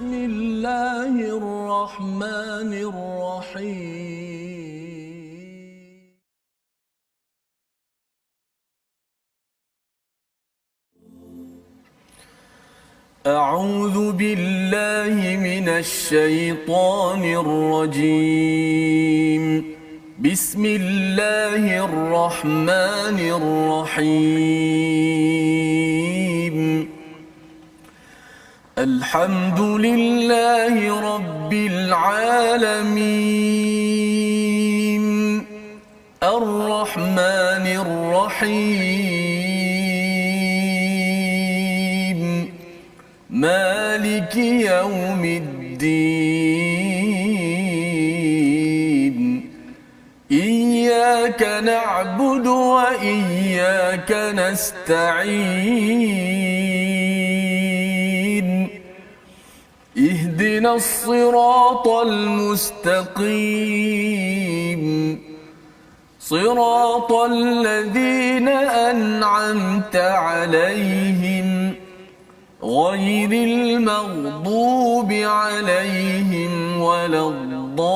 بسم الله الرحمن الرحيم. أعوذ بالله من الشيطان الرجيم. بسم الله الرحمن الرحيم. الحمد لله رب العالمين الرحمن الرحيم مالك يوم الدين إياك نعبد وإياك نستعين اهدنا الصراط المستقيم صراط الذين أنعمت عليهم غير المغضوب عليهم ولا الضالين.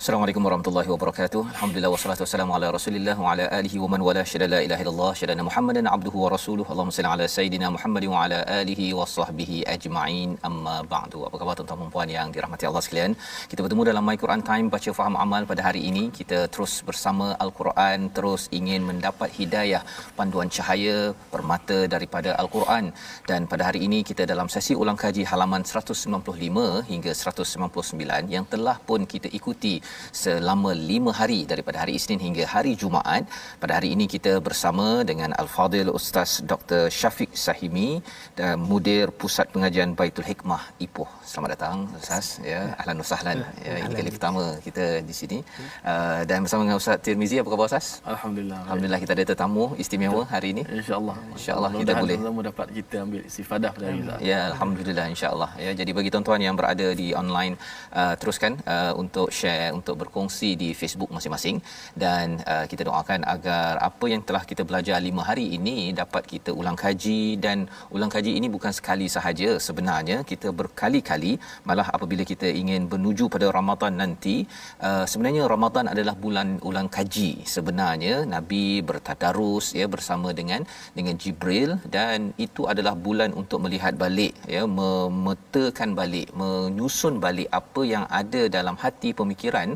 Assalamualaikum warahmatullahi wabarakatuh. Alhamdulillah wassalatu wassalamu ala Rasulillah wa ala alihi wa man wala syada la ilaha illallah syadana Muhammadan abduhu wa rasuluhu. Allahumma salli ala sayidina Muhammad wa ala alihi wa sahbihi ajma'in. Amma ba'du. Apa khabar tuan-tuan dan puan yang dirahmati Allah sekalian? Kita bertemu dalam My Quran Time baca faham amal pada hari ini. Kita terus bersama Al-Quran, terus ingin mendapat hidayah, panduan cahaya permata daripada Al-Quran. Dan pada hari ini kita dalam sesi ulang kaji halaman 195 hingga 199 yang telah pun kita ikuti selama 5 hari daripada hari Isnin hingga hari Jumaat. Pada hari ini kita bersama dengan Al-Fadil Ustaz Dr. Syafiq Sahimi dan Mudir Pusat Pengajian Baitul Hikmah Ipoh. Selamat datang Ustaz ya. Ahlan wa sahlan. Ya, ini kali pertama kita di sini. Dan bersama dengan Ustaz Tirmizi. Apa khabar Ustaz? Alhamdulillah kita ada tetamu istimewa hari ini. Insya-Allah kita boleh dapat kita ambil istifadah pada hari ini. Ya, alhamdulillah insya-Allah ya. Jadi bagi tuan-tuan yang berada di online teruskan untuk share, untuk berkongsi di Facebook masing-masing dan kita doakan agar apa yang telah kita belajar 5 hari ini dapat kita ulang kaji. Dan ulang kaji ini bukan sekali sahaja, sebenarnya kita berkali-kali, malah apabila kita ingin menuju pada Ramadan nanti. Sebenarnya Ramadan adalah bulan ulang kaji. Sebenarnya Nabi bertadarus ya bersama dengan Jibril, dan itu adalah bulan untuk melihat balik ya, memetakan balik, menyusun balik apa yang ada dalam hati pemikiran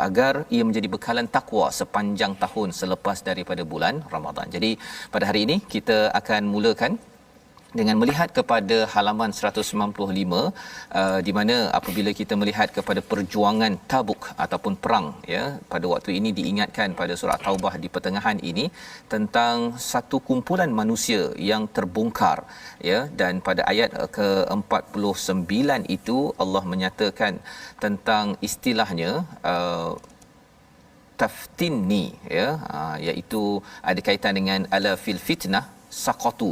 agar ia menjadi bekalan takwa sepanjang tahun selepas daripada bulan Ramadan. Jadi pada hari ini kita akan mulakan dengan melihat kepada halaman 195 di mana apabila kita melihat kepada perjuangan Tabuk ataupun perang ya, pada waktu ini diingatkan pada surah Taubah di pertengahan ini tentang satu kumpulan manusia yang terbongkar ya. Dan pada ayat ke-49 itu Allah menyatakan tentang istilahnya taftinni ya, iaitu ada kaitan dengan ala fil fitnah saqatu.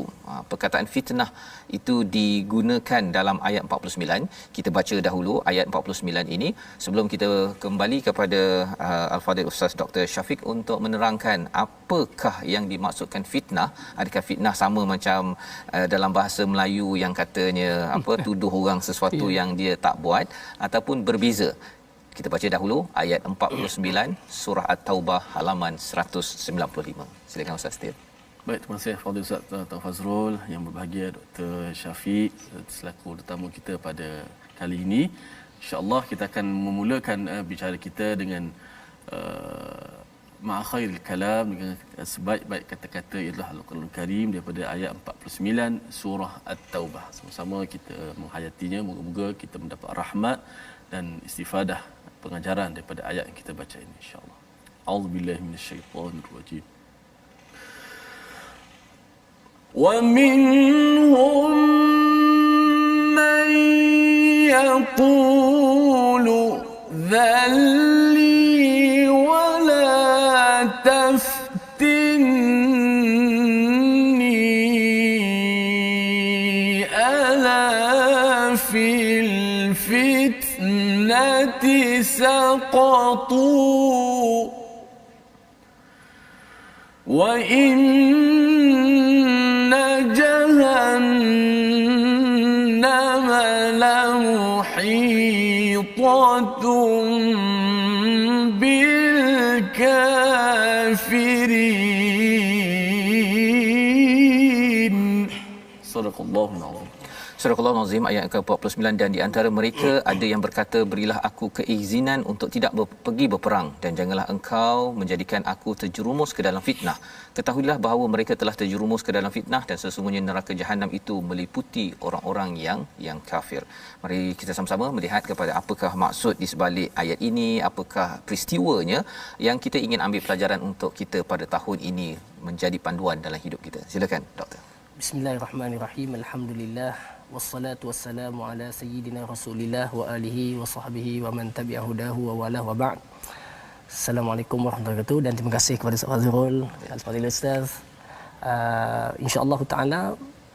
Perkataan fitnah itu digunakan dalam ayat 49. Kita baca dahulu ayat 49 ini sebelum kita kembali kepada Al-Fadhil Ustaz Dr. Syafiq untuk menerangkan apakah yang dimaksudkan fitnah. Adakah fitnah sama macam dalam bahasa Melayu yang katanya tuduh orang sesuatu yang dia tak buat, ataupun berbeza. Kita baca dahulu ayat 49 surah At-Taubah halaman 195. Silakan Ustaz Tir. Baik, terima kasih Fadil Ustaz Dr. Fazrul, yang berbahagia Dr. Syafiq selaku tetamu kita pada kali ini. InsyaAllah kita akan memulakan bicara kita dengan ma'akhairil kalam, dengan sebaik-baik kata-kata ialah Al-Quran Karim daripada ayat 49 surah At-Taubah. Sama-sama kita menghayatinya, moga-moga kita mendapat rahmat dan istifadah pengajaran daripada ayat yang kita baca ini insya-Allah. A'udzubillahi minasyaitonirrajim. ومنهم من يقول ذلي ولا تفتني ألا في الفتنة سقطوا wa inna jahannama lamuhitatun bil kafirin. Sadaqallahul azim. Surah Al-Azim ayat ke-49, dan di antara mereka ada yang berkata, berilah aku keizinan untuk tidak pergi berperang dan janganlah engkau menjadikan aku terjerumus ke dalam fitnah. Ketahuilah bahawa mereka telah terjerumus ke dalam fitnah dan sesungguhnya neraka jahanam itu meliputi orang-orang yang kafir. Mari kita sama-sama melihat kepada apakah maksud di sebalik ayat ini, apakah peristiwanya yang kita ingin ambil pelajaran untuk kita pada tahun ini menjadi panduan dalam hidup kita. Silakan doktor. Bismillahirrahmanirrahim. Alhamdulillah wassalatu wassalamu ala sayyidina Rasulillah wa alihi wa sahbihi wa man tabi'a hudahu wa wala wa ba'd. Assalamualaikum warahmatullahi wabarakatuh, dan terima kasih kepada Ustaz Azrul, Al-Fadhil Ustaz. Insya-Allah taala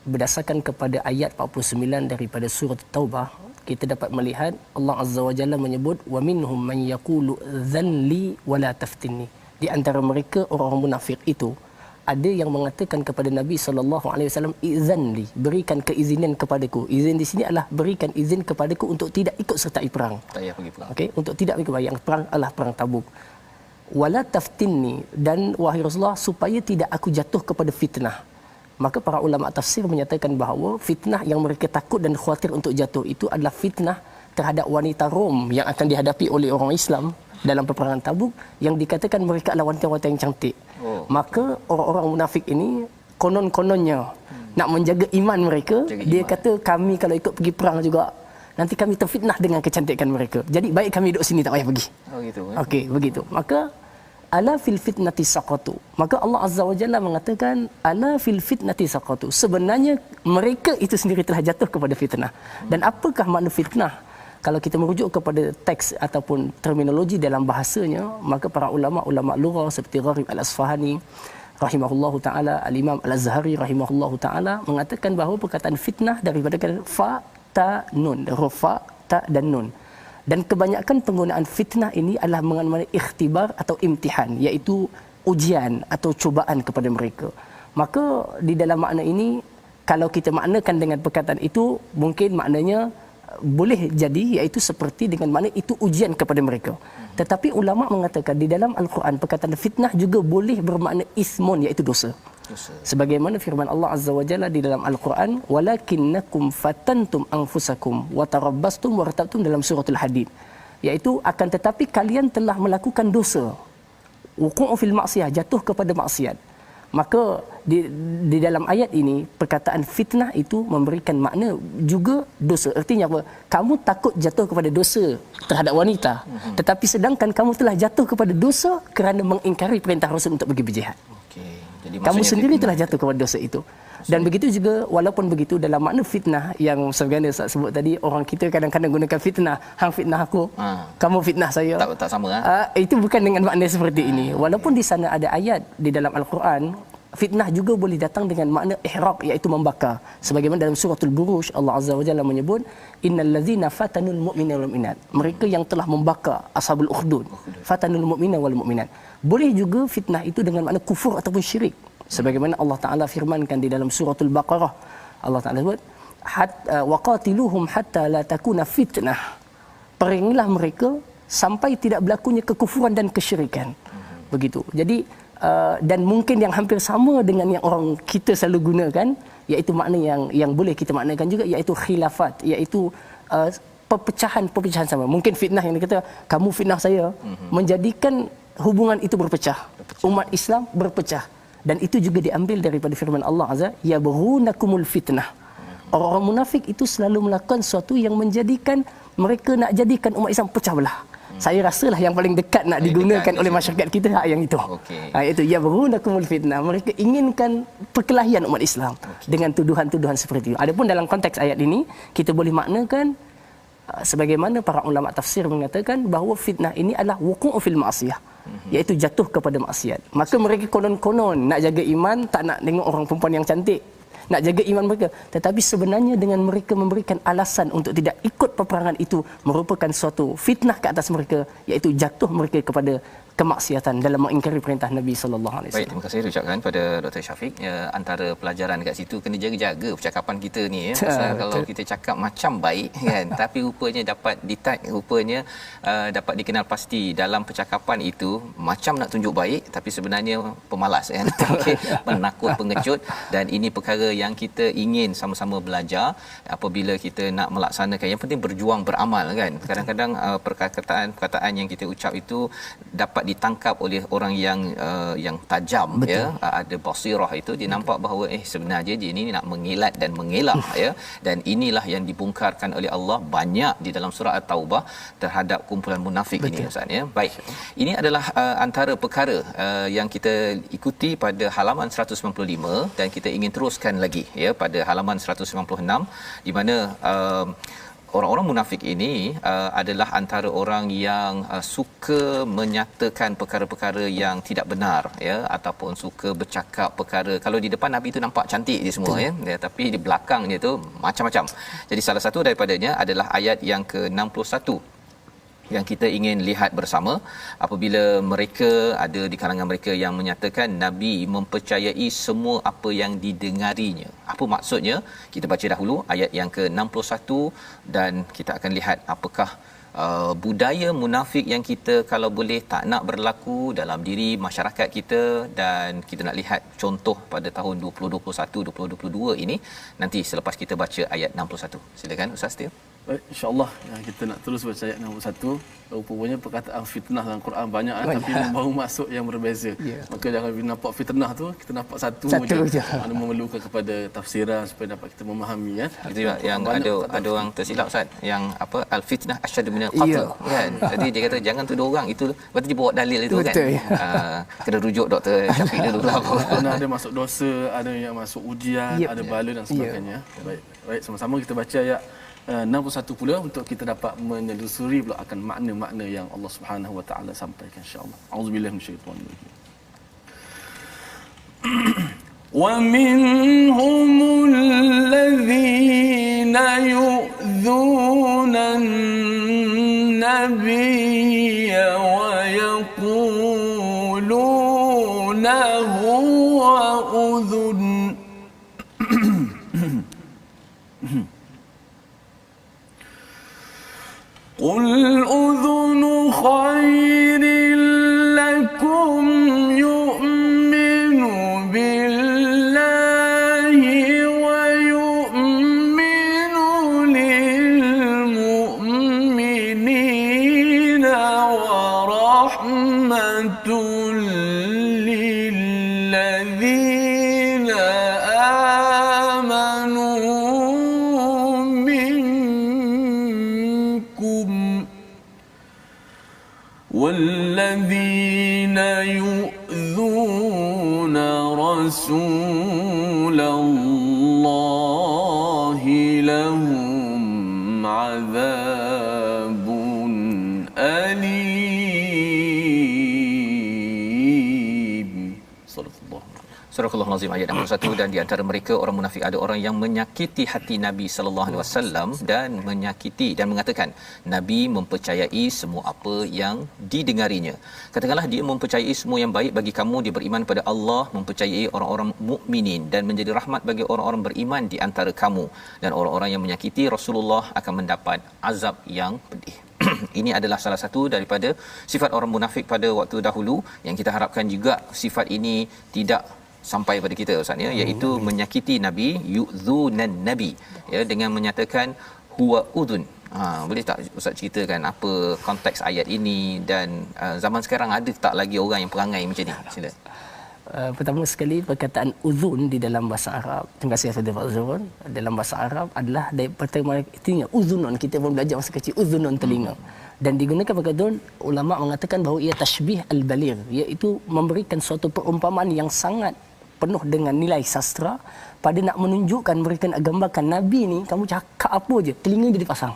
berdasarkan kepada ayat 49 daripada surah Taubah, kita dapat melihat Allah Azza wa Jalla menyebut wa minhum man yaqulu dhanli wa la taftinni. Di antara mereka orang-orang munafik itu ada yang mengatakan kepada Nabi SAW, izanli, berikan keizinan kepadaku. Izin di sini adalah berikan izin kepadaku untuk tidak ikut sertai perang. Tak payah pergi perang. Okey, untuk tidak ikut perang. Yang perang adalah perang Tabuk. Wala taftinni, dan wahai Rasulullah, supaya tidak aku jatuh kepada fitnah. Maka para ulama tafsir menyatakan bahawa fitnah yang mereka takut dan khawatir untuk jatuh itu adalah fitnah terhadap wanita Rom yang akan dihadapi oleh orang Islam dalam peperangan Tabuk, yang dikatakan mereka adalah wanita-wanita yang cantik. Maka orang-orang munafik ini konon-kononnya nak menjaga iman mereka. Dia kata, kami kalau ikut pergi perang juga, nanti kami terfitnah dengan kecantikan mereka. Jadi baik kami duduk sini, tak payah pergi. Oh gitu. Okey, begitu. Maka ala fil fitnati saqatu. Maka Allah Azza wa Jalla mengatakan ala fil fitnati saqatu. Sebenarnya mereka itu sendiri telah jatuh kepada fitnah. Dan apakah makna fitnah? Kalau kita merujuk kepada teks ataupun terminologi dalam bahasanya, maka para ulama lughah seperti Gharib Al-Asfahani rahimahullahu taala, Al-Imam Al-Azhari rahimahullahu taala mengatakan bahawa perkataan fitnah daripada kata fa ta nun, huruf fa ta dan nun. Dan kebanyakan penggunaan fitnah ini adalah mengenai ikhtibar atau imtihan, iaitu ujian atau cubaan kepada mereka. Maka di dalam makna ini, kalau kita maknakan dengan perkataan itu, mungkin maknanya boleh jadi iaitu seperti dengan makna itu ujian kepada mereka. Tetapi ulama mengatakan di dalam Al-Quran perkataan fitnah juga boleh bermakna ismun, iaitu dosa. Sebagaimana firman Allah Azza wa Jalla di dalam Al-Quran, walakinnakum fatantum anfusakum wa tarabbastum wa ratabtum, dalam surah Al-Hadid, iaitu akan tetapi kalian telah melakukan dosa, wuqu'u fil maksiyah, jatuh kepada maksiat. Maka di dalam ayat ini perkataan fitnah itu memberikan makna juga dosa. Artinya apa? Kamu takut jatuh kepada dosa terhadap wanita, tetapi sedangkan kamu telah jatuh kepada dosa kerana mengingkari perintah Rasul untuk pergi berjihad. Okey. Jadi kamu sendiri telah jatuh kepada dosa itu. Dan begitu juga, walaupun begitu, dalam makna fitnah yang sebagaimana Ustaz sebut tadi, orang kita kadang-kadang gunakan fitnah, hang fitnah aku, kamu fitnah saya. Tak sama itu bukan dengan makna seperti ini. Walaupun di sana ada ayat di dalam Al-Quran, fitnah juga boleh datang dengan makna ihraq, iaitu membakar. Sebagaimana dalam suratul Buruj, Allah Azza wa Jalla menyebut, innal ladzina fatanul mu'mina wal mu'minat, mereka yang telah membakar ashabul ukhdud, fatanul mu'mina wal mu'minat. Boleh juga fitnah itu dengan makna kufur ataupun syirik. Sebagaimana Allah Taala firmankan di dalam suratul Baqarah, Allah Taala sebut, waqatiluhum hatta la takuna fitnah, perangilah mereka sampai tidak berlakunya kekufuran dan kesyirikan. Begitu. Jadi dan mungkin yang hampir sama dengan yang orang kita selalu gunakan, iaitu makna yang boleh kita maknakan juga, iaitu khilafat, iaitu perpecahan sama. Mungkin fitnah yang dikata kamu fitnah saya, menjadikan hubungan itu berpecah. Umat Islam berpecah. Dan itu juga diambil daripada firman Allah Azza, yabghunakumul fitnah. Orang-orang munafik itu selalu melakukan sesuatu yang menjadikan mereka nak jadikan umat Islam pecah belah. Saya rasalah yang paling dekat nak digunakan oleh masyarakat kita yang itu. Iaitu yabghunakumul fitnah. Mereka inginkan perkelahian umat Islam dengan tuduhan-tuduhan seperti itu. Adapun dalam konteks ayat ini, kita boleh maknakan sebagaimana para ulama tafsir mengatakan bahawa fitnah ini adalah wuqu'u fil ma'siyah, iaitu jatuh kepada maksiat. Maka mereka konon-konon nak jaga iman, tak nak tengok orang perempuan yang cantik, nak jaga iman mereka. Tetapi sebenarnya dengan mereka memberikan alasan untuk tidak ikut peperangan itu merupakan suatu fitnah ke atas mereka, iaitu jatuh mereka kepada kemaksiatan dalam mengingkari perintah Nabi sallallahu alaihi Baik, wasallam. terima kasih ucapkan pada Dr. Syafiq. Antara pelajaran dekat situ kena jaga-jaga percakapan kita ni ya. Pasal kalau kita cakap macam baik kan, tapi rupanya dapat detect, rupanya dapat dikenal pasti dalam percakapan itu macam nak tunjuk baik tapi sebenarnya pemalas kan. Okey, penakut, pengecut, dan ini perkara yang kita ingin sama-sama belajar apabila kita nak melaksanakan. Yang penting berjuang beramal kan. Kadang-kadang perkataan yang kita ucap itu dapat ditangkap oleh orang yang tajam. Betul. Ya, ada basirah itu dia nampak bahawa sebenarnya dia ini nak mengilat dan mengelak ya, dan inilah yang dibongkarkan oleh Allah banyak di dalam surah At-Taubah terhadap kumpulan munafik. Betul. Ini Ustaz ya. Baik, ini adalah antara perkara yang kita ikuti pada halaman 195 dan kita ingin teruskan lagi ya pada halaman 196 di mana orang-orang munafik ini adalah antara orang yang suka menyatakan perkara-perkara yang tidak benar ya, ataupun suka bercakap perkara kalau di depan Nabi itu nampak cantik dia semua ya, tapi di belakangnya tu macam-macam. Jadi salah satu daripadanya adalah ayat yang ke-61 yang kita ingin lihat bersama, apabila mereka ada di kalangan mereka yang menyatakan Nabi mempercayai semua apa yang didengarinya. Apa maksudnya? Kita baca dahulu ayat yang ke-61 dan kita akan lihat apakah budaya munafik yang kita kalau boleh tak nak berlaku dalam diri masyarakat kita, dan kita nak lihat contoh pada tahun 2021 2022 ini nanti selepas kita baca ayat 61. Silakan Ustaz Tio. Baik, insya-Allah kita nak terus baca ayat 61. Rupanya perkataan fitnah dalam Quran banyak tapi membawa maksud yang berbeza. Maka jangan bila nampak fitnah tu kita nampak satu je. Mana memerlukan kepada tafsiran supaya dapat kita memahami ya. Itu juga yang ada orang tersilap Ustaz, yang apa al-fitnah asyaddu minal qatl kan. Jadi dia kata jangan tuduh orang, itu berarti dia bawa dalil itu kan. Kena rujuk Dr. Syafiq dulu lah. Mana ada masuk dosa, ada yang masuk ujian, ada bala dan sebagainya. Baik, sama-sama kita baca ayat 61 pula untuk kita dapat menelusuri pula akan makna-makna yang Allah Subhanahu Wa Taala sampaikan insya-Allah. Auzubillahi minasyaitanir rajim. Wa minhumul ladzina yu'dzuna an-nabiyya wa yaquluna huwa udhun. قل أذن خير لكم يؤمن بالله ويؤمن للمؤمنين ورحمة للذين آمنوا والذين يؤذون رسول الله لهم عذاب أليم. صدق الله. Surah Al-Azim ayat 61. Dan di antara mereka orang munafik ada orang yang menyakiti hati Nabi sallallahu alaihi wasallam dan menyakiti dan mengatakan Nabi mempercayai semua apa yang didengarinya. Katakanlah dia mempercayai semua yang baik bagi kamu, dia beriman pada Allah, mempercayai orang-orang mukminin dan menjadi rahmat bagi orang-orang beriman di antara kamu, dan orang-orang yang menyakiti Rasulullah akan mendapat azab yang pedih. Ini adalah salah satu daripada sifat orang munafik pada waktu dahulu yang kita harapkan juga sifat ini tidak sampai pada kita Ustaz ya, iaitu menyakiti Nabi, yu'dzunan Nabi ya, dengan menyatakan huwa udhun. Boleh tak Ustaz ceritakan apa konteks ayat ini, dan zaman sekarang ada tak lagi orang yang perangai macam ni? Sila. Pertama sekali perkataan uzun di dalam bahasa Arab, terima kasih Ustaz Fazrul, dalam bahasa Arab adalah daripada artinya uzunun, kita pun belajar masa kecil uzunun telinga, dan digunakan perkataan ulama mengatakan bahawa ia tashbih al-baligh, iaitu memberikan suatu perumpamaan yang sangat penuh dengan nilai sastra pada nak menunjukkan, mereka nak gambarkan Nabi ni kamu cakap apa je telinga dia dipasang.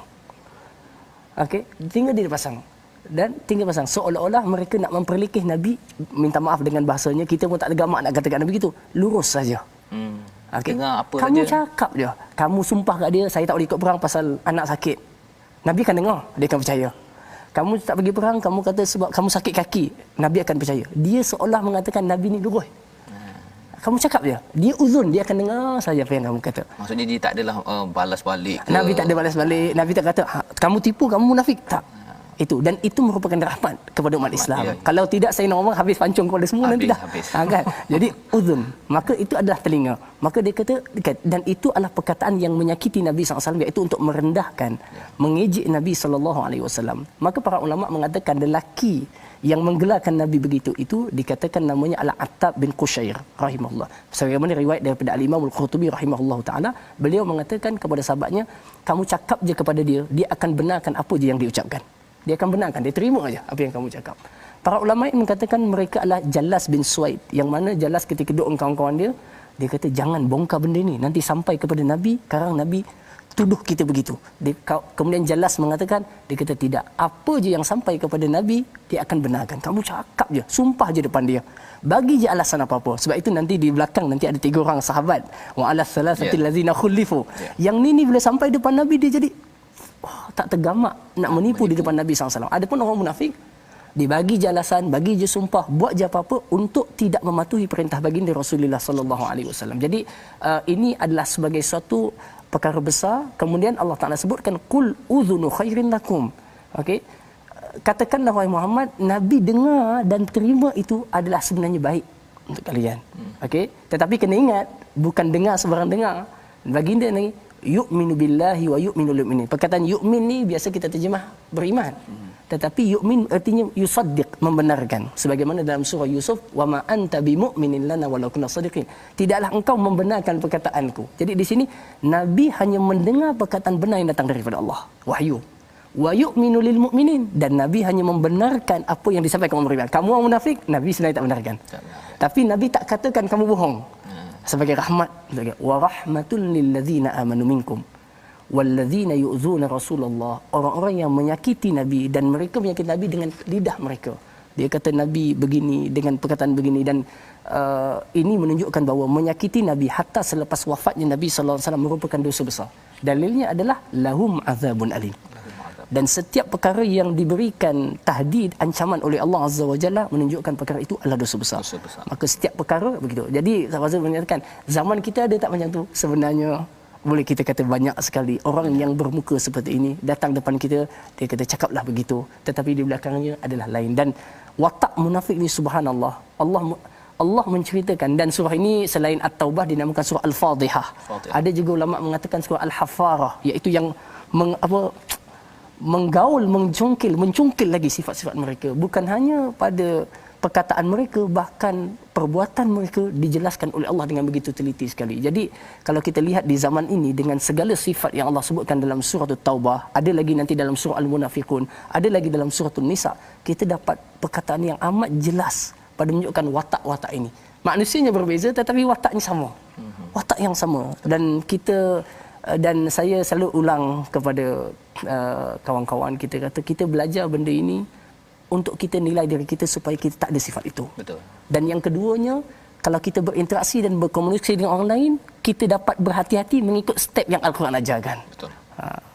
Okey, telinga dia dipasang. Dan tinggal pasang seolah-olah mereka nak memperlekeh Nabi, minta maaf dengan bahasanya, kita pun tak ada gamak nak katakan Nabi gitu, lurus saja. Okey. Dengar apa Kamu saja. cakap je. Kamu sumpah kat dia, saya tak boleh ikut perang pasal anak sakit. Nabi akan dengar, dia akan percaya. Kamu tak pergi perang, kamu kata sebab kamu sakit kaki, Nabi akan percaya. Dia seolah mengatakan Nabi ni lurus. Kamu cakap je, dia uzun, dia akan dengar saja apa yang kamu kata. Maksudnya dia tak adalah balas balik ke? Nabi tak ada balas balik. Nabi tak kata kamu tipu, kamu munafik. Tak. Itu, dan itu merupakan rahmat kepada umat Islam. Ya. Kalau tidak Sayyidina Umar habis pancung kepada semua nanti dah. Habis. Kan? Jadi uzun, maka itu adalah telinga. Maka dia kata dan itu adalah perkataan yang menyakiti Nabi SAW, iaitu untuk merendahkan, mengejek Nabi SAW. Maka para ulama mengatakan lelaki yang menggelarkan Nabi begitu itu dikatakan namanya Al-Attab bin Qushair rahimahullah. Sebagaimana riwayat daripada Al-Imam Al-Qurtubi rahimahullah taala, beliau mengatakan kepada sahabatnya, kamu cakap je kepada dia, dia akan benarkan apa je yang dia ucapkan. Dia akan benarkan, dia terima aja apa yang kamu cakap. Para ulama mengatakan mereka adalah Jallas bin Suwaid, yang mana Jallas ketika duduk dengan kawan-kawan dia kata jangan bongkar benda ni, nanti sampai kepada Nabi, sekarang Nabi tuduh kita begitu. Kemudian Jallas mengatakan, dia kata tidak, apa je yang sampai kepada Nabi dia akan benarkan. Kamu cakap je, sumpah je depan dia, bagi je alasan apa-apa. Sebab itu nanti di belakang nanti ada 3 orang sahabat, wa alas salasatil ladzina khulifu. Yang ni bila sampai depan Nabi dia jadi tak tergamak nak menipu di depan Nabi SAW. Adapun orang munafik, dia bagi je alasan, bagi je sumpah, buat je apa-apa untuk tidak mematuhi perintah baginda Rasulullah SAW. Jadi ini adalah sebagai suatu perkara besar. Kemudian Allah Taala sebutkan qul udhunu khairin lakum. Okey, katakanlah wahai Muhammad, Nabi dengar dan terima itu adalah sebenarnya baik untuk kalian. Okey, tetapi kena ingat, bukan dengar sebarang dengar. Baginda ni yu'minu billahi wa yu'minu lil mu'minin. Perkataan yu'min ni biasa kita terjemah beriman. Tetapi yu'min artinya yusaddiq, membenarkan. Sebagaimana dalam surah Yusuf, wa ma anta bimu'minin lana walau kunna shadiqin. Tidaklah engkau membenarkan perkataanku. Jadi di sini Nabi hanya mendengar perkataan benar yang datang daripada Allah, wahyu. Wa yu'minu lil mu'minin, dan Nabi hanya membenarkan apa yang disampaikan orang beriman. Kamu orang munafik, Nabi sebenarnya tak benarkan. Tapi Nabi tak katakan kamu bohong. Sebagai rahmat, wa rahmatul lil ladzina amanu minkum walladzina yu'zuna Rasulullah. Orang-orang yang menyakiti Nabi dan mereka menyakiti Nabi dengan lidah mereka. Dia kata Nabi begini dengan perkataan begini, dan ini menunjukkan bahawa menyakiti Nabi hatta selepas wafatnya Nabi sallallahu alaihi wasallam merupakan dosa besar. Dalilnya adalah lahum azabun alim. Dan setiap perkara yang diberikan tahdid, ancaman oleh Allah Azza wa Jalla, menunjukkan perkara itu adalah dosa besar. Maka setiap perkara begitu. Jadi saya menyatakan zaman kita ada tak macam tu? Sebenarnya boleh kita kata banyak sekali orang yang bermuka seperti ini datang depan kita, dia kata cakaplah begitu, tetapi di belakangnya adalah lain. Dan watak munafik ni subhanallah, Allah menceritakan, dan surah ini selain At-Taubah dinamakan surah Al-Fadhihah. Ada juga ulama mengatakan surah Al-Hafarah, iaitu yang menggaul, mencungkil lagi sifat-sifat mereka. Bukan hanya pada perkataan mereka, bahkan perbuatan mereka dijelaskan oleh Allah dengan begitu teliti sekali. Jadi kalau kita lihat di zaman ini dengan segala sifat yang Allah sebutkan dalam surah At-Taubah, ada lagi nanti dalam surah Al-Munafiqun, ada lagi dalam surah An-Nisa, kita dapat perkataan yang amat jelas pada menunjukkan watak-watak ini. Manusianya berbeza tetapi wataknya sama. Watak yang sama. Dan saya selalu ulang kepada kawan-kawan kita, kata kita belajar benda ini untuk kita nilai diri kita supaya kita tak ada sifat itu. Betul. Dan yang keduanya, kalau kita berinteraksi dan berkomunikasi dengan orang lain, kita dapat berhati-hati mengikut step yang Al-Quran ajarkan. Betul.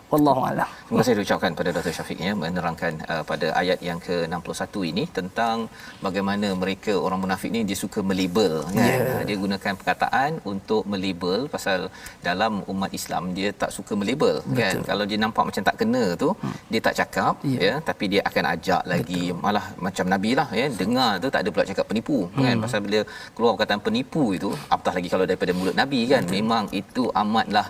Wallahu a'lam. Terima kasih diucapkan pada Dr. Syafiq ya, menerangkan pada ayat yang ke-61 ini tentang bagaimana mereka orang munafik ni dia suka melabel kan. Dia gunakan perkataan untuk melabel, pasal dalam umat Islam dia tak suka melabel kan. Kalau dia nampak macam tak kena tu, dia tak cakap ya, tapi dia akan ajak lagi. Malah macam Nabi lah ya, dengar tu tak ada pula cakap penipu kan. Pasal bila keluar perkataan penipu itu, apatah lagi kalau daripada mulut Nabi kan, memang itu amatlah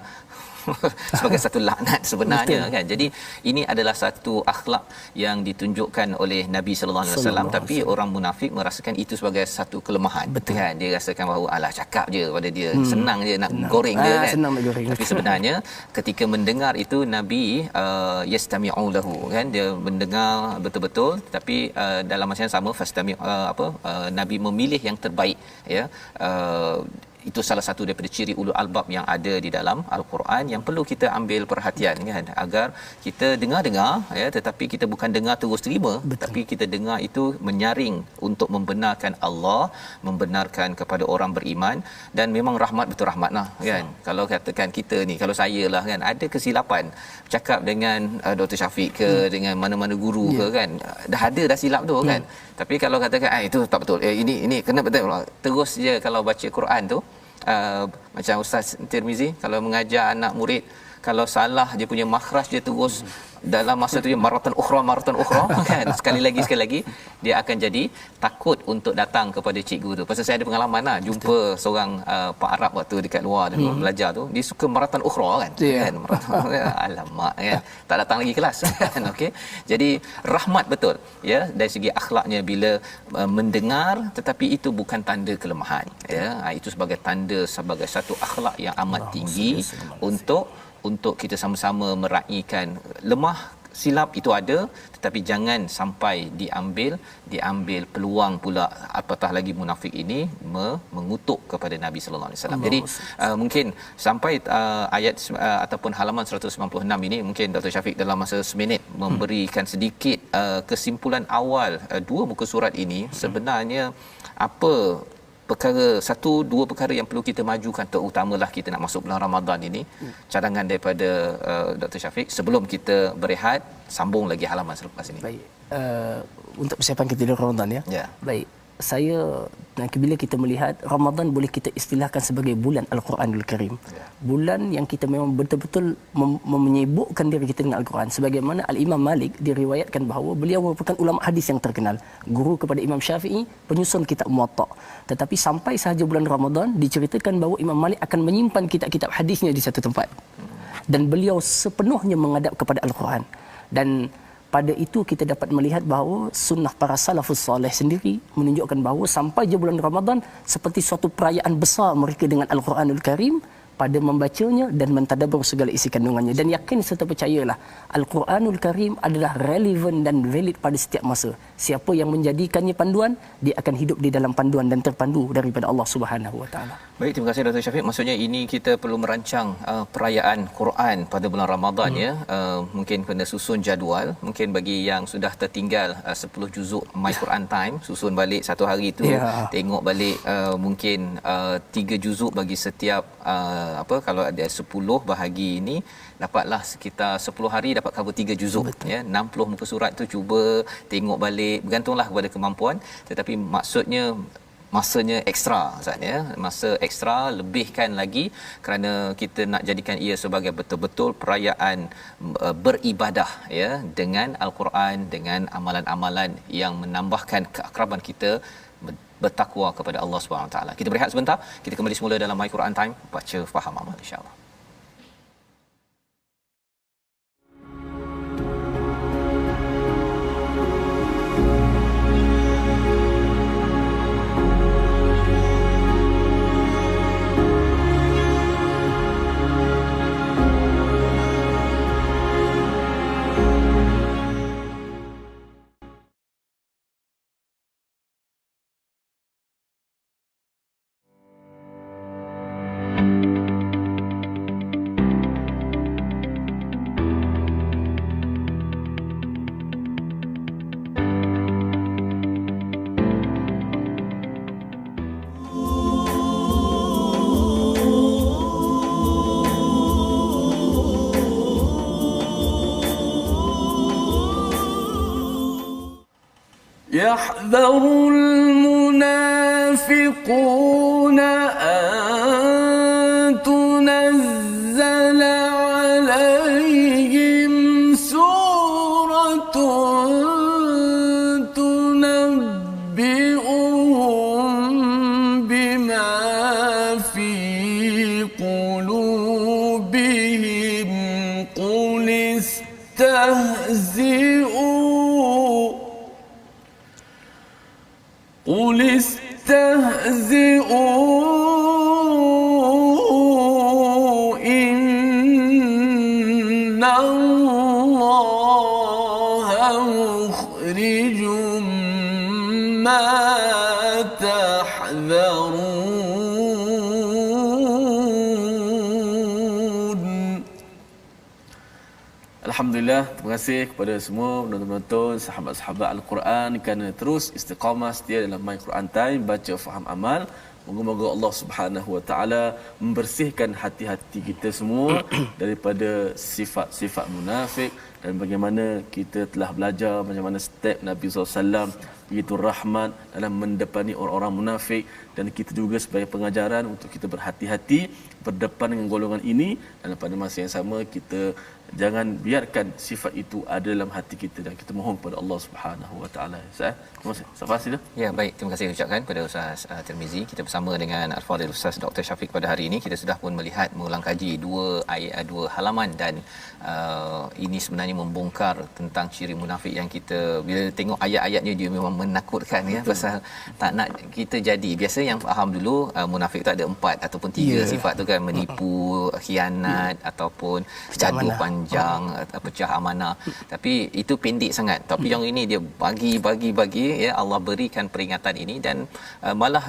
sebagai satu laknat sebenarnya. Betul. Kan. Jadi ini adalah satu akhlak yang ditunjukkan oleh Nabi sallallahu alaihi wasallam, tapi orang munafik merasakan itu sebagai satu kelemahan. Betul. Kan, dia rasakan bahawa alah cakap je pada dia, senang je nak goreng dia kan. Senang nak goreng. Tapi sebenarnya ketika mendengar itu Nabi yastami'u lahu kan, dia mendengar betul-betul, tapi dalam masa yang sama Nabi memilih yang terbaik ya. itu salah satu daripada ciri ulul albab yang ada di dalam al-Quran yang perlu kita ambil perhatian kan, agar kita dengar ya, tetapi kita bukan dengar terus terima. Betul. Tapi kita dengar itu menyaring untuk membenarkan Allah, membenarkan kepada orang beriman. Dan memang rahmat, betul rahmat lah kan. Kalau katakan kita ni, kalau saya lah kan, ada kesilapan cakap dengan Dr. Syafiq ke dengan mana-mana guru ke kan, dah silap tu kan. Tapi kalau katakan itu tak betul, ini kena betul, terus je kalau baca Quran tu macam Ustaz Tirmizi kalau mengajar anak murid, kalau salah dia punya makhraj dia terus dalam masa tu dia maratan ukhra kan, sekali lagi dia akan jadi takut untuk datang kepada cikgu tu. Pasal saya ada pengalaman lah jumpa seorang Pak Arab waktu dekat luar dulu belajar tu, dia suka maratan ukhra kan, kan? Alamak kan, tak datang lagi kelas kan. Okey, jadi rahmat betul ya dari segi akhlaknya bila mendengar, tetapi itu bukan tanda kelemahan ya, itu sebagai tanda, sebagai satu akhlak yang amat tinggi untuk kita sama-sama meraihkan. Lemah silap itu ada, tetapi jangan sampai diambil peluang pula, apatah lagi munafik ini mengutuk kepada Nabi sallallahu alaihi wasallam. Jadi mungkin sampai ayat ataupun halaman 196 ini, mungkin Dr. Syafiq dalam masa seminit memberikan sedikit kesimpulan awal dua muka surat ini. Sebenarnya apa dua perkara yang perlu kita majukan, terutamalah kita nak masuk bulan Ramadan ini. Cadangan daripada Dr. Syafiq sebelum kita berehat, sambung lagi halaman selepas ini. Baik, untuk persiapan kita di Ramadan ya. Baik, saya bila kita melihat Ramadan boleh kita istilahkan sebagai bulan Al-Quranul Karim. Bulan yang kita memang betul-betul menyibukkan diri kita dengan Al-Quran. Sebagaimana Al-Imam Malik diriwayatkan bahawa beliau merupakan ulama hadis yang terkenal, guru kepada Imam Syafi'i, penyusun kitab Muwatta. Tetapi sampai sahaja bulan Ramadan diceritakan bahawa Imam Malik akan menyimpan kitab-kitab hadisnya di satu tempat. Dan beliau sepenuhnya menghadap kepada Al-Quran. Dan pada itu kita dapat melihat bahawa sunnah para salafus soleh sendiri menunjukkan bahawa sampai je bulan Ramadan seperti suatu perayaan besar mereka dengan Al-Quranul Karim pada membacanya dan mentadabbur segala isi kandungannya. Dan yakin serta percayalah Al-Quranul Karim adalah relevan dan valid pada setiap masa. Siapa yang menjadikannya panduan, dia akan hidup di dalam panduan dan terpandu daripada Allah Subhanahu Wa Taala. Baik, terima kasih Dr. Syafiq. Maksudnya ini kita perlu merancang perayaan Quran pada bulan Ramadan ya. Mungkin kena susun jadual. Mungkin bagi yang sudah tertinggal 10 juzuk My Quran Time, susun balik satu hari itu, tengok balik mungkin 3 juzuk bagi setiap kalau ada 10 bahagi ini, dapatlah sekitar 10 hari dapat cover 3 juzuk ya. 60 muka surat tu cuba tengok balik, bergantunglah kepada kemampuan, tetapi maksudnya masanya ekstra Ustaz ya, masa ekstra lebihkan lagi, kerana kita nak jadikan ia sebagai betul-betul perayaan beribadah ya, dengan Al-Quran, dengan amalan-amalan yang menambahkan keakraban kita bertakwa kepada Allah Subhanahu Wa Taala. Kita berehat sebentar, kita kembali semula dalam My Quran Time, baca faham amal insya-Allah. يحذر المنافقون أن تنزل عليهم سورة تنبئهم بما في قلوبهم قل استهزئوا إن الله مخرج ما تحذرون Alhamdulillah, terima kasih kepada semua penonton-penonton, sahabat-sahabat Al-Quran kerana terus istiqamah setia dalam My Quran Time, baca, faham, amal. Moga-moga Allah Subhanahu Wa Taala membersihkan hati-hati kita semua daripada sifat-sifat munafik, dan bagaimana kita telah belajar macam mana step Nabi SAW begitu rahmat dalam mendepani orang-orang munafik, dan kita juga sebagai pengajaran untuk kita berhati-hati berdepan dengan golongan ini, dan pada masa yang sama kita jangan biarkan sifat itu ada dalam hati kita, dan kita mohon kepada Allah Subhanahu Wa Taala. Terima kasih. Safas itu. Ya, baik, terima kasih ucapkan kepada Ustaz Tirmizi. Kita bersama dengan Al-Fadhil Ustaz Dr. Syafiq pada hari ini. Kita sudah pun melihat mengulang kaji dua halaman, dan ini sebenarnya membongkar tentang ciri munafik yang kita bila tengok ayat-ayatnya dia memang menakutkan ya, pasal tak nak kita jadi biasa yang faham dulu munafik tu ada 4 ataupun 3 sifat tu kan, menipu, khianat ataupun gaduh panjang, pecah amanah. Tapi itu pendek sangat. Tapi yang ini dia bagi ya, Allah berikan peringatan ini, dan malah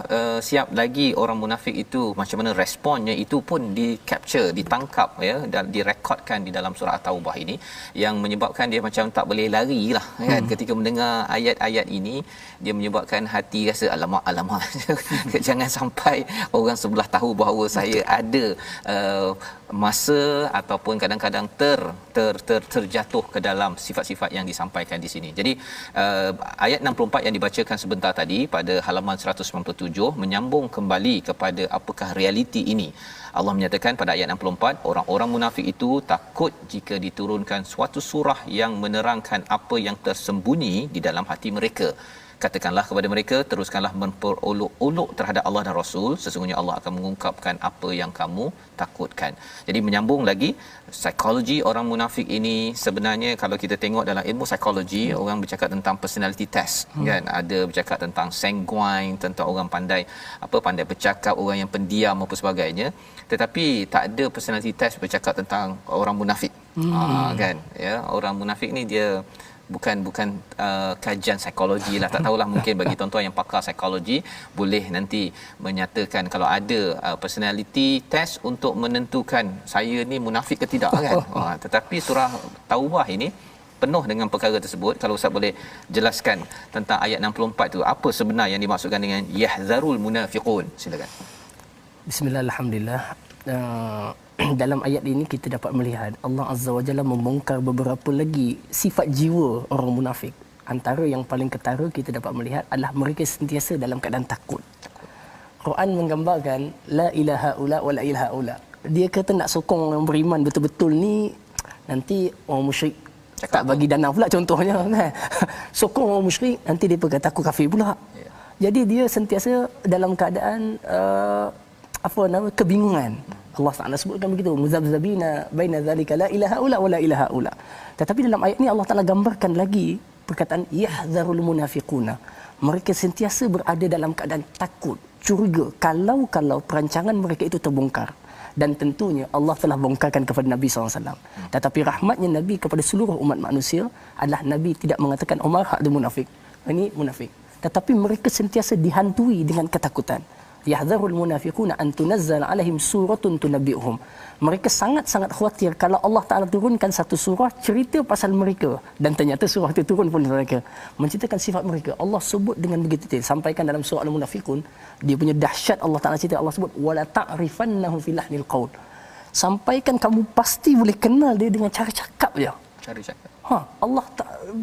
siap lagi orang munafik itu macam mana responnya itu pun di capture, ditangkap ya, dan direkodkan di dalam surah At-Taubah ini, yang menyebabkan dia macam tak boleh lari lah kan. Ketika mendengar ayat-ayat ini, dia menyebabkan hati rasa alamak jangan sampai orang sebelah tahu bahawa saya ada masa ataupun kadang-kadang terjatuh ke dalam sifat-sifat yang disampaikan di sini. Jadi ayat 64 yang dibacakan sebentar tadi pada halaman 197 menyambung kembali kepada apakah realiti ini. Allah menyatakan pada ayat 64, orang-orang munafik itu takut jika diturunkan suatu surah yang menerangkan apa yang tersembunyi di dalam hati mereka. Katakanlah kepada mereka, teruskanlah memperolok-olok terhadap Allah dan Rasul, sesungguhnya Allah akan mengungkapkan apa yang kamu takutkan. Jadi menyambung lagi, psikologi orang munafik ini sebenarnya kalau kita tengok dalam ilmu psikologi, orang bercakap tentang personality test kan, ada bercakap tentang sanguine, tentang orang pandai bercakap, orang yang pendiam apa sebagainya, tetapi tak ada personality test bercakap tentang orang munafik. Kan ya, orang munafik ni dia bukan kajian psikologi lah, tak tahulah, mungkin bagi tuan-tuan yang pakar psikologi boleh nanti menyatakan kalau ada personality test untuk menentukan saya ni munafik ke tidak kan. Tetapi surah Taubah ini penuh dengan perkara tersebut. Kalau Ustaz boleh jelaskan tentang ayat 64 tu, apa sebenar yang dimaksudkan dengan yahzarul munafiqun, silakan. Bismillah, alhamdulillah. Dalam ayat ini kita dapat melihat Allah Azza wa Jalla membongkar beberapa lagi sifat jiwa orang munafik. Antara yang paling ketara kita dapat melihat adalah mereka sentiasa dalam keadaan takut. Quran menggambarkan la ilaha illa wa la ilaha illa. Dia kata nak sokong orang beriman betul-betul ni, nanti orang musyrik tak bagi dana pula contohnya kan. Sokong orang musyrik, nanti dia kata aku kafir pula. Jadi dia sentiasa dalam keadaan kebingungan. Allah Taala sebutkan begitu, muzabzabina baina zalika la ilaha illa wa la ilaha illa. Tetapi dalam ayat ini Allah Taala gambarkan lagi perkataan yahzarul munafiquna. Mereka sentiasa berada dalam keadaan takut, curiga kalau perancangan mereka itu terbongkar. Dan tentunya Allah telah bongkarkan kepada Nabi SAW. Tetapi rahmatnya Nabi kepada seluruh umat manusia adalah Nabi tidak mengatakan Umar ada munafik, ini munafik. Tetapi mereka sentiasa dihantui dengan ketakutan. Yahzarul munafiquna an tunazzala alaihim suratun tunabbi'uhum. Mereka sangat-sangat khawatir kalau Allah Taala turunkan satu surah cerita pasal mereka, dan ternyata surah itu turun pun mereka menceritakan sifat mereka. Allah sebut dengan begitu detail, sampaikan dalam surah Al-Munafiqun dia punya dahsyat. Allah Taala cerita, Allah sebut wala ta'rifannahu fi lahnil qaul. Sampaikan kamu pasti boleh kenal dia dengan cara cakap dia. Cara cakap. Allah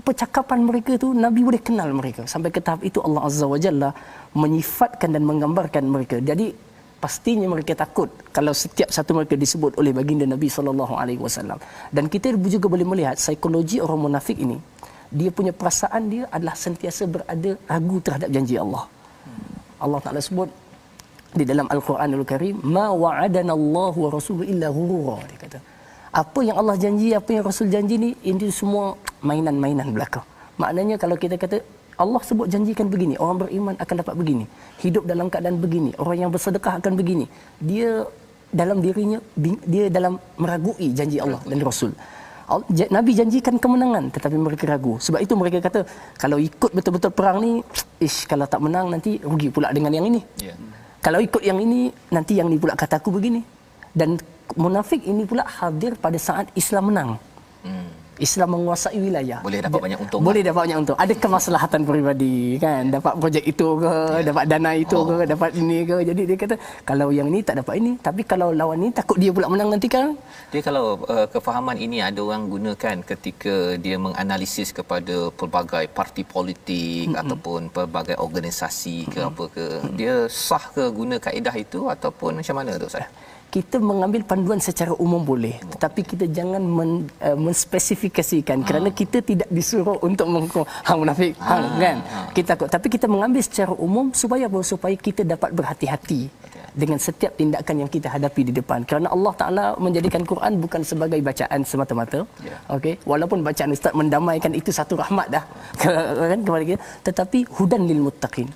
percakapan mereka tu Nabi boleh kenal mereka. Sampai ke tahap itu Allah Azza wa Jalla menyifatkan dan menggambarkan mereka. Jadi pastinya mereka takut kalau setiap satu mereka disebut oleh baginda Nabi SAW. Dan kita juga boleh melihat psikologi orang munafik ini. Dia punya perasaan dia adalah sentiasa berada ragu terhadap janji Allah. Allah Taala sebut di dalam Al-Quranul Karim, ma wa'adana Allah wa rasuluhu illa ghurura. Dia kata, apa yang Allah janji, apa yang Rasul janji ni, ini semua mainan-mainan belaka. Maknanya kalau kita kata Allah sebut janjikan begini, orang beriman akan dapat begini, hidup dalam keadaan begini, orang yang bersedekah akan begini, dia dalam dirinya, dia dalam meragui janji Allah dan Rasul. Nabi janjikan kemenangan tetapi mereka ragu. Sebab itu mereka kata kalau ikut betul-betul perang ni, kalau tak menang nanti rugi pula dengan yang ini. Kalau ikut yang ini, nanti yang ni pula kata aku begini. Dan munafik ini pula hadir pada saat Islam menang. Islam menguasai wilayah. Boleh dapat banyak untung. Boleh dapat banyak untung. Ada kemaslahatan peribadi kan, dapat projek itu ke, dapat dana itu ke, dapat ini ke. Jadi dia kata kalau yang ni tak dapat ini, tapi kalau lawan ni takut dia pula menang nanti kan. Dia kalau kefahaman ini ada orang gunakan ketika dia menganalisis kepada pelbagai parti politik ataupun pelbagai organisasi ke apa ke. Dia sah ke guna kaedah itu ataupun macam mana tu Ustaz? Kita mengambil panduan secara umum boleh, tetapi kita jangan menspesifikasikan kerana kita tidak disuruh untuk hang munafik kan. Tapi kita mengambil secara umum supaya apa? Supaya kita dapat berhati-hati dengan setiap tindakan yang kita hadapi di depan, kerana Allah Taala menjadikan Quran bukan sebagai bacaan semata-mata. Okey, walaupun bacaan ustaz mendamaikan, itu satu rahmat dah kan kepada kita, tetapi hudan lil muttaqin.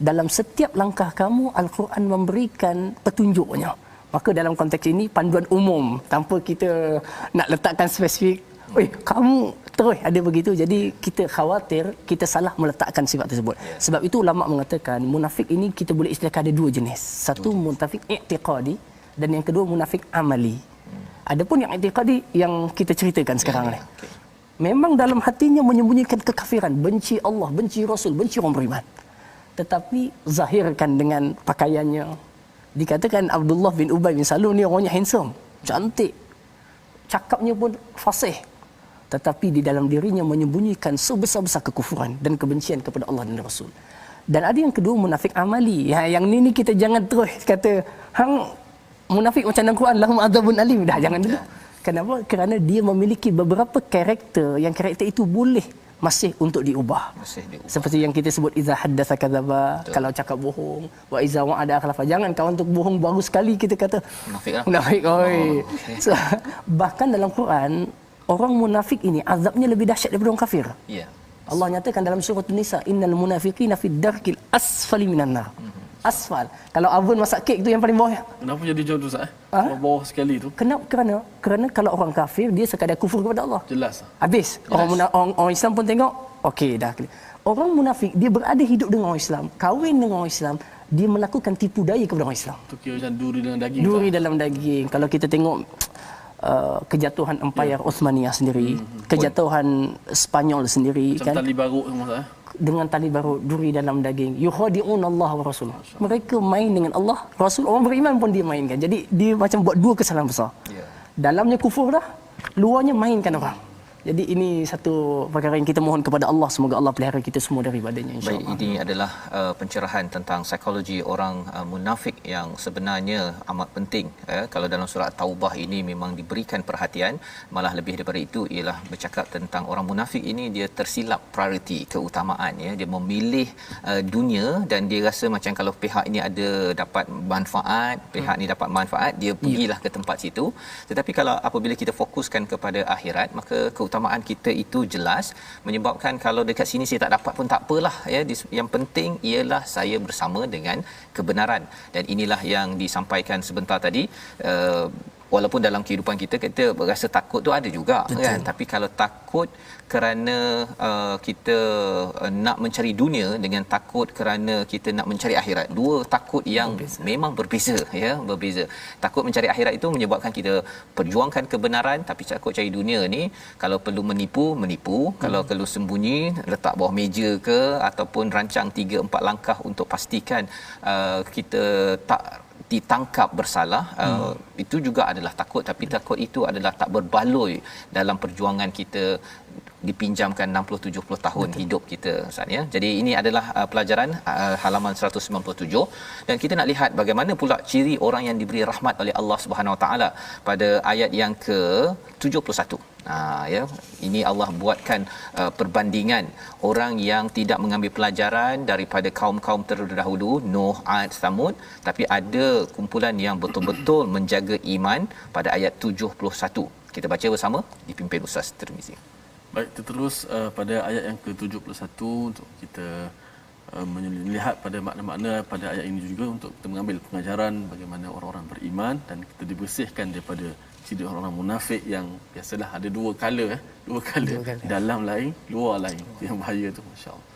Dalam setiap langkah kamu Al-Quran memberikan petunjuknya. Maka dalam konteks ini panduan umum tanpa kita nak letakkan spesifik. Kamu terus ada begitu. Jadi kita khawatir kita salah meletakkan sifat tersebut. Sebab itu ulama mengatakan munafik ini kita boleh istilahkan ada dua jenis. Satu munafik i'tiqadi dan yang kedua munafik amali. Adapun yang i'tiqadi yang kita ceritakan sekarang ni. Memang dalam hatinya menyembunyikan kekafiran, benci Allah, benci Rasul, benci orang beriman. Tetapi zahirkan dengan pakaiannya. Dikatakan Abdullah bin Ubay bin Salul ni orangnya handsome, cantik, cakapnya pun fasih, tetapi di dalam dirinya menyembunyikan sebesar-besar kekufuran dan kebencian kepada Allah dan Rasul. Dan ada yang kedua munafik amali. Yang ni kita jangan terus kata hang munafik macam dalam Quran lahum adzabun alim, dah jangan dulu. Kenapa? Kerana dia memiliki beberapa karakter yang karakter itu boleh masih untuk diubah. Seperti yang kita sebut iza haddatsa kadzaba, kalau cakap bohong, wa iza wa'ada akhlafa. Jangan kawan untuk bohong baru sekali kita kata munafik. So, bahkan dalam Quran orang munafik ini azabnya lebih dahsyat daripada orang kafir. Allah nyatakan dalam surah An-Nisa, innal munafiqina fid darkil asfali minan nar. Asfal. Kalau oven masak kek tu yang paling bawah. Kenapa jadi macam tu Ustaz? Bawah sekali tu. Kerana kalau orang kafir dia sekadar kufur kepada Allah. Jelas. Habis. Orang Islam pun tengok, okey dah. Orang munafik dia berada hidup dengan orang Islam, kahwin dengan orang Islam, dia melakukan tipu daya kepada orang Islam. Tu kira macam duri dalam daging. Duri dalam daging. Kalau kita tengok kejatuhan Empire Osmaniyah sendiri, kejatuhan Spanyol sendiri macam kan. Tali baruk semua dengan tali baru, duri dalam daging. Yukhadi'un Allah wa Rasul. Mereka main dengan Allah, Rasul, orang beriman pun dia mainkan. Jadi dia macam buat dua kesalahan besar. Dalamnya kufur dah, luarnya mainkan orang. Jadi ini satu perkara yang kita mohon kepada Allah, semoga Allah pelihara kita semua daripadanya, insya-Allah. Baik, ini adalah pencerahan tentang psikologi orang munafik yang sebenarnya amat penting. Kalau dalam surah Taubah ini memang diberikan perhatian, malah lebih daripada itu ialah bercakap tentang orang munafik ini dia tersilap prioriti, keutamaan ya. Dia memilih dunia dan dia rasa macam kalau pihak ini ada dapat manfaat, pihak ni dapat manfaat, dia pergilah ke tempat situ. Tetapi kalau apabila kita fokuskan kepada akhirat, maka keutamaan kita itu jelas, menyebabkan kalau dekat sini saya tak dapat pun tak apalah ya. Yang penting ialah saya bersama dengan kebenaran. Dan inilah yang disampaikan sebentar tadi. Walaupun dalam kehidupan kita berasa takut tu ada juga. Betul. Kan, tapi kalau takut kerana kita nak mencari dunia dengan takut kerana kita nak mencari akhirat, dua takut yang memang berbeza ya, berbeza. Takut mencari akhirat itu menyebabkan kita perjuangkan kebenaran, tapi takut cari dunia ni kalau perlu menipu, kalau perlu sembunyi letak bawah meja ke, ataupun rancang 3-4 langkah untuk pastikan kita tak ditangkap bersalah. Itu juga adalah takut, tapi takut itu adalah tak berbaloi dalam perjuangan kita dipinjamkan 60-70 tahun hidup kita Ustaz ya. Jadi ini adalah pelajaran halaman 197, dan kita nak lihat bagaimana pula ciri orang yang diberi rahmat oleh Allah Subhanahu Wa Taala pada ayat yang ke-71. Ya, ini Allah buatkan perbandingan orang yang tidak mengambil pelajaran daripada kaum-kaum terdahulu, Nuh, Ad, Samud, tapi ada kumpulan yang betul-betul menjaga iman pada ayat 71. Kita baca bersama dipimpin Ustaz Tirmizi. Baik, kita terus pada ayat yang ke-71 untuk kita melihat pada makna-makna pada ayat ini juga, untuk kita mengambil pengajaran bagaimana orang-orang beriman dan kita dibersihkan daripada ciri orang-orang munafik yang biasalah ada dua color, dalam lain, luar lain. Yang bahaya tu, masya-Allah.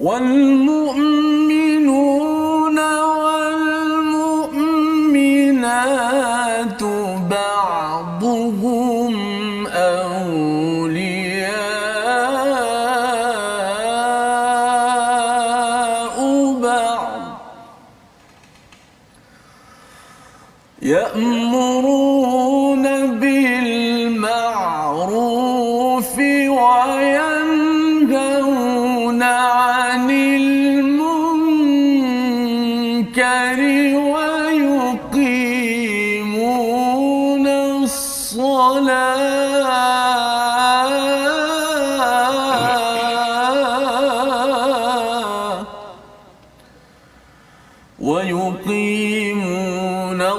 Wal mu'minuna wal mu'minatu بعضهم أولياء بعض يأمرون بالمعروف وينهون عن المنكر ويقيمون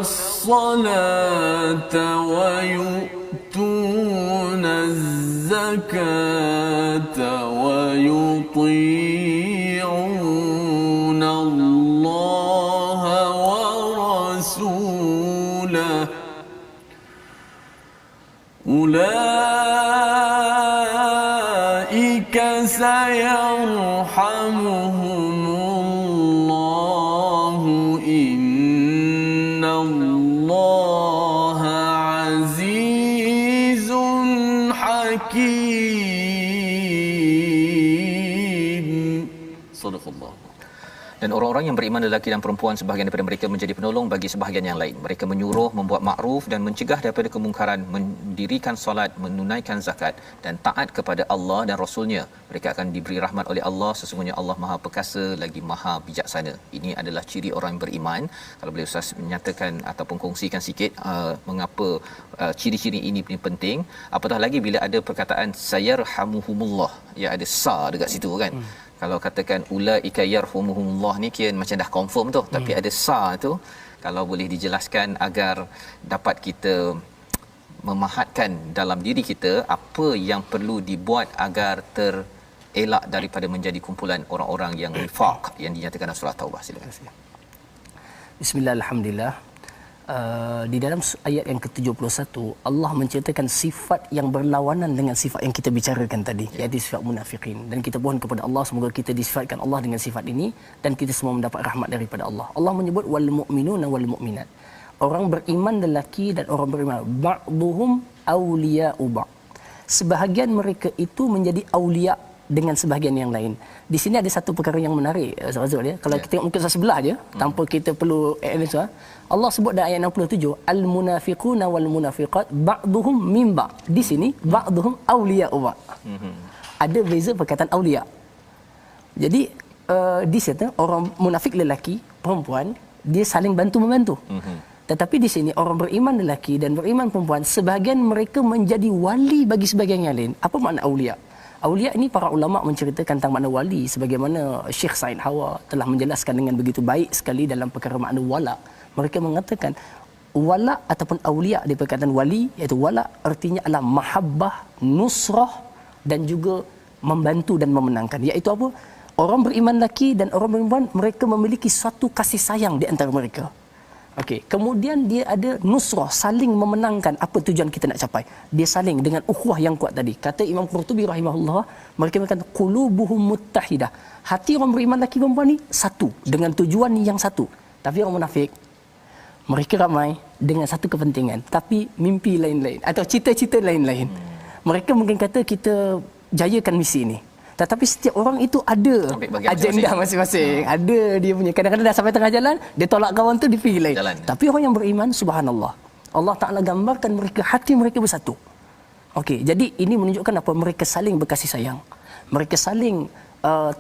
الصلاة ويؤتون الزكاة ويطيعون الله ورسوله أولئك سيرحمهم الله إن الله عزيز حكيم صدق الله. Dan orang-orang yang beriman lelaki dan perempuan sebahagian daripada mereka menjadi penolong bagi sebahagian yang lain. Mereka menyuruh membuat makruf dan mencegah daripada kemungkaran, mendirikan solat, menunaikan zakat dan taat kepada Allah dan Rasulnya. Mereka akan diberi rahmat oleh Allah. Sesungguhnya Allah Maha Perkasa lagi Maha Bijaksana. Ini adalah ciri orang yang beriman. Kalau boleh Ustaz menyatakan ataupun kongsikan sikit mengapa ciri-ciri ini penting. Apatah lagi bila ada perkataan sayarhamuhumullah, ya ada sa dekat situ kan. Kalau katakan ulaika yarhumuhumullah ni kira macam dah confirm tu, tapi ada sa tu, kalau boleh dijelaskan agar dapat kita memahatkan dalam diri kita apa yang perlu dibuat agar terelak daripada menjadi kumpulan orang-orang yang nifaq yang dinyatakan dalam surah Taubah. Silakan. Bismillah, alhamdulillah. Di dalam ayat yang ke-71 Allah menceritakan sifat yang berlawanan dengan sifat yang kita bicarakan tadi, iaitu sifat munafikin, dan kita mohon kepada Allah semoga kita disifatkan Allah dengan sifat ini dan kita semua mendapat rahmat daripada Allah. Allah menyebut wal mu'minuna wal mu'minat, orang beriman lelaki dan orang beriman ba'duhum awliya'u ba'd, sebahagian mereka itu menjadi awliya dengan sebahagian yang lain. Di sini ada satu perkara yang menarik, Azul, ya. Kalau kita tengok muka sebelah je tanpa kita perlu analisa, Allah sebut dalam ayat 67 al munafiquna wal munafiqat ba'duhum min ba'd. Di sini ba'duhum awliya'u ba'd. Ada beza perkataan awliya. Jadi di situ orang munafik lelaki perempuan dia saling bantu membantu. Tetapi di sini orang beriman lelaki dan beriman perempuan sebahagian mereka menjadi wali bagi sebahagian yang lain. Apa makna awliya? Awliya ini para ulama menceritakan tentang makna wali sebagaimana Syekh Said Hawa telah menjelaskan dengan begitu baik sekali dalam perkara makna wala. Mereka mengatakan wala ataupun awliya di perkataan wali, iaitu wala artinya adalah mahabbah, nusrah dan juga membantu dan memenangkan. Iaitu apa? Orang beriman lelaki dan orang beriman mereka memiliki suatu kasih sayang di antara mereka. Okey, kemudian dia ada nusrah, saling memenangkan apa tujuan kita nak capai. Dia saling dengan ukhuwah yang kuat tadi. Kata Imam Qurtubi rahimahullah, mereka mengatakan qulubuhum muttahidah. Hati orang beriman lelaki perempuan ni satu dengan tujuan yang satu. Tapi orang munafik mereka ramai dengan satu kepentingan tapi mimpi lain-lain atau cita-cita lain-lain. Mereka mungkin kata kita jayakan misi ini. Tetapi setiap orang itu ada agenda masing-masing. Ada dia punya. Kadang-kadang dah sampai tengah jalan, dia tolak kawan tu, dia pergi lain. Tapi orang yang beriman, subhanallah, Allah Ta'ala gambarkan mereka, hati mereka bersatu. Okey, jadi ini menunjukkan apa? Mereka saling berkasih sayang. Mereka saling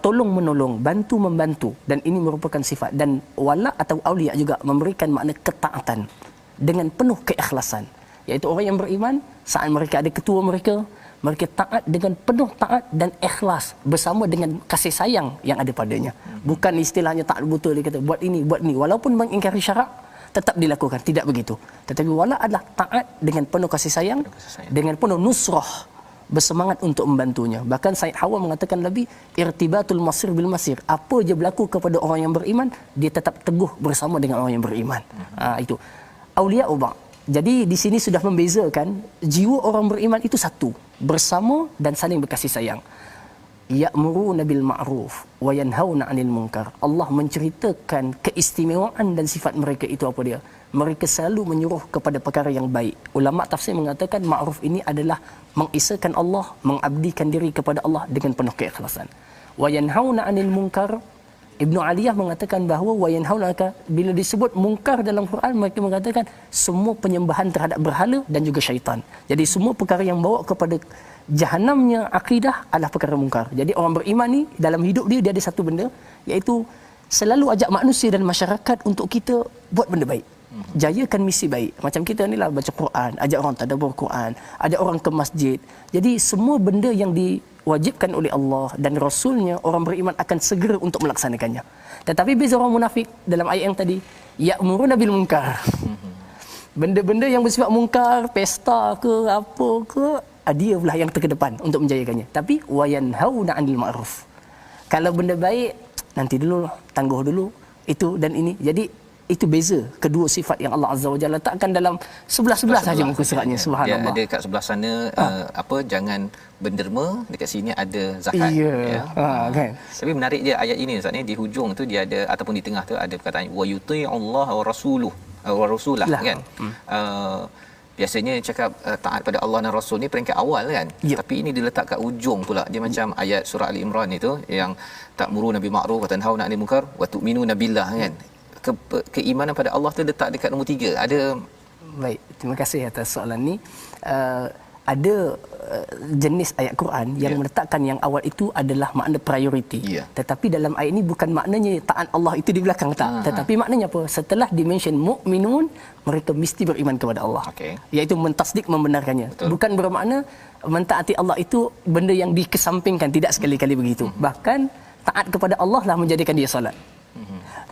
tolong-menolong, bantu-membantu. Dan ini merupakan sifat. Dan wala atau awliya juga memberikan makna ketaatan dengan penuh keikhlasan. Iaitu orang yang beriman, saat mereka ada ketua mereka, mereka taat dengan penuh taat dan ikhlas bersama dengan kasih sayang yang ada padanya. Bukan istilahnya tak betul dia kata buat ini, buat ni. Walaupun mengingkari syarak, tetap dilakukan. Tidak begitu. Tetapi wala adalah taat dengan penuh kasih sayang, dengan penuh nusrah, bersemangat untuk membantunya. Bahkan Said Hawa mengatakan lebih, irtibatul masir bil masir. Apa je berlaku kepada orang yang beriman, dia tetap teguh bersama dengan orang yang beriman. Itu. Awliya ubaq. Jadi di sini sudah membezakan jiwa orang beriman itu satu, bersama dan saling berkasih sayang. Ya'muruna bil ma'ruf wa yanhauna 'anil munkar. Allah menceritakan keistimewaan dan sifat mereka itu apa dia? Mereka selalu menyuruh kepada perkara yang baik ulama tafsir mengatakan ma'ruf ini adalah mengisahkan Allah, mengabdikan diri kepada Allah dengan penuh keikhlasan. Wa yanhauna 'anil munkar, Ibnu Aliyah mengatakan bahawa wa yanhauna, bila disebut munkar dalam Quran mereka mengatakan semua penyembahan terhadap berhala dan juga syaitan. Jadi semua perkara yang bawa kepada jahanamnya akidah adalah perkara munkar. Jadi orang beriman ni dalam hidup dia ada satu benda, iaitu selalu ajak manusia dan masyarakat untuk kita buat benda baik. Jayakan misi baik. Macam kita ni lah baca Quran, ajak orang tadabbur Quran, ajak orang ke masjid. Jadi semua benda yang diwajibkan oleh Allah dan Rasulnya, orang beriman akan segera untuk melaksanakannya. Tetapi beza orang munafik dalam ayat yang tadi, ya'muruna bil munkar. Benda-benda yang bersifat munkar, pesta ke apa ke, dia pula yang terkedepan untuk menjayakannya. Tapi wa yanhauna 'anil ma'ruf. Kalau benda baik, nanti dulu, tangguh dulu, itu dan ini. Jadi itu beza kedua sifat yang Allah Azza wa Jalla letakkan dalam sebelah-sebelah saja muka suratnya. Subhanallah. Dia ada kat sebelah sana jangan benderma, dekat sini ada zakat. Ya. Kan. Tapi menarik je ayat ini Ustaz ni, di hujung tu dia ada, ataupun di tengah tu ada perkataan wa yuti'ullah wa rasuluh wa rasulah kan. Biasanya cakap taat pada Allah dan Rasul ni peringkat awal kan. Tapi ini diletak kat ujung pula. Dia macam ayat surah Ali Imran itu yang ta'muruna bil ma'ruf wa tanhauna 'anil munkar wa tu'minuna billah kan. Keimanan pada Allah tu letak dekat nombor 3. Ada. Baik, terima kasih atas soalan ni. Ada jenis ayat Quran yang meletakkan yang awal itu adalah makna priority. Tetapi dalam ayat ini bukan maknanya taat Allah itu di belakang, tak. Tetapi maknanya apa? Setelah dimention mukminun, mereka mesti beriman kepada Allah. Iaitu mentasdik, membenarkannya. Betul. Bukan bermakna mentaati Allah itu benda yang dikesampingkan, tidak sekali-kali begitu. Bahkan taat kepada Allah lah menjadikan dia solat.